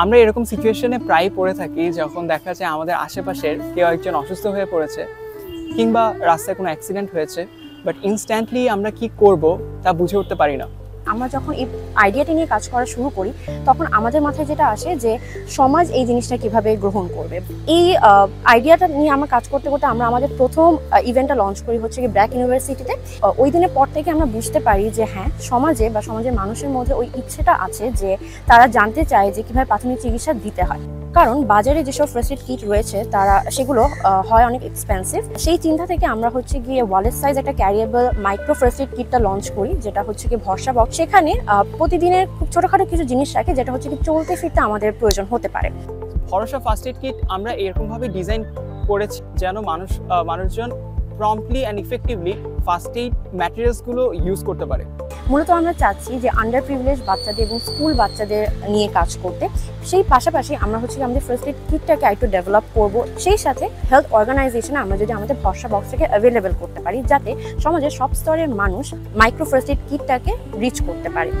আমরা এরকম সিচুয়েশনে প্রায় পড়ে থাকি যখন দেখা যায় আমাদের আশেপাশের কেউ একজন অসুস্থ হয়ে পড়েছে কিংবা রাস্তায় কোনো অ্যাক্সিডেন্ট হয়েছে, বাট ইনস্ট্যান্টলি আমরা কি করব তা বুঝে উঠতে পারি না। আমরা যখন এই আইডিয়াটি নিয়ে কাজ করা শুরু করি তখন আমাদের মাথায় যেটা আসে যে সমাজ এই জিনিসটা কিভাবে গ্রহণ করবে। এই আইডিয়াটা নিয়ে আমরা কাজ করতে করতে আমরা আমাদের প্রথম ইভেন্টটা লঞ্চ করি হচ্ছে কি ব্র্যাক ইউনিভার্সিটিতে। ওই দিনের পর থেকে আমরা বুঝতে পারি যে হ্যাঁ, সমাজে বা সমাজের মানুষের মধ্যে ওই ইচ্ছেটা আছে যে তারা জানতে চায় যে কিভাবে প্রাথমিক চিকিৎসা দিতে হয়। কারণ বাজারে যেসব ফার্স্ট এড কিট রয়েছে সেগুলো হয় অনেক এক্সপেন্সিভ। সেই চিন্তা থেকে আমরা হচ্ছে গিয়ে ওয়ালেট সাইজ একটা ক্যারিয়েবল মাইক্রো ফার্স্ট এড কিটটা লঞ্চ করি, যেটা হচ্ছে কি ভরসা বক্স। সেখানে প্রতিদিনের খুব ছোটখাটো কিছু জিনিস রাখে যেটা হচ্ছে কি চলতে ফিরতে আমাদের প্রয়োজন হতে পারে। ভরসা ফার্স্ট এড কিট আমরা এরকমভাবে ডিজাইন করেছি যেন মানুষজন promptly and effectively first aid ম্যাটেরিয়ালসগুলো ইউজ করতে পারে। মূলত আমরা চাচ্ছি যে আন্ডার প্রিভিলেজ বাচ্চাদের এবং স্কুল বাচ্চাদের নিয়ে কাজ করতে। সেই পাশাপাশি আমরা হচ্ছে আমাদের ফার্স্ট এড কিটটাকে আরেকটু ডেভেলপ করব। সেই সাথে হেলথ অর্গানাইজেশনে আমরা যদি আমাদের ভরসা বক্সটাকে অ্যাভেলেবেল করতে পারি, যাতে সমাজের সব স্তরের মানুষ মাইক্রো ফার্স্ট এড কিটটাকে রিচ করতে পারে।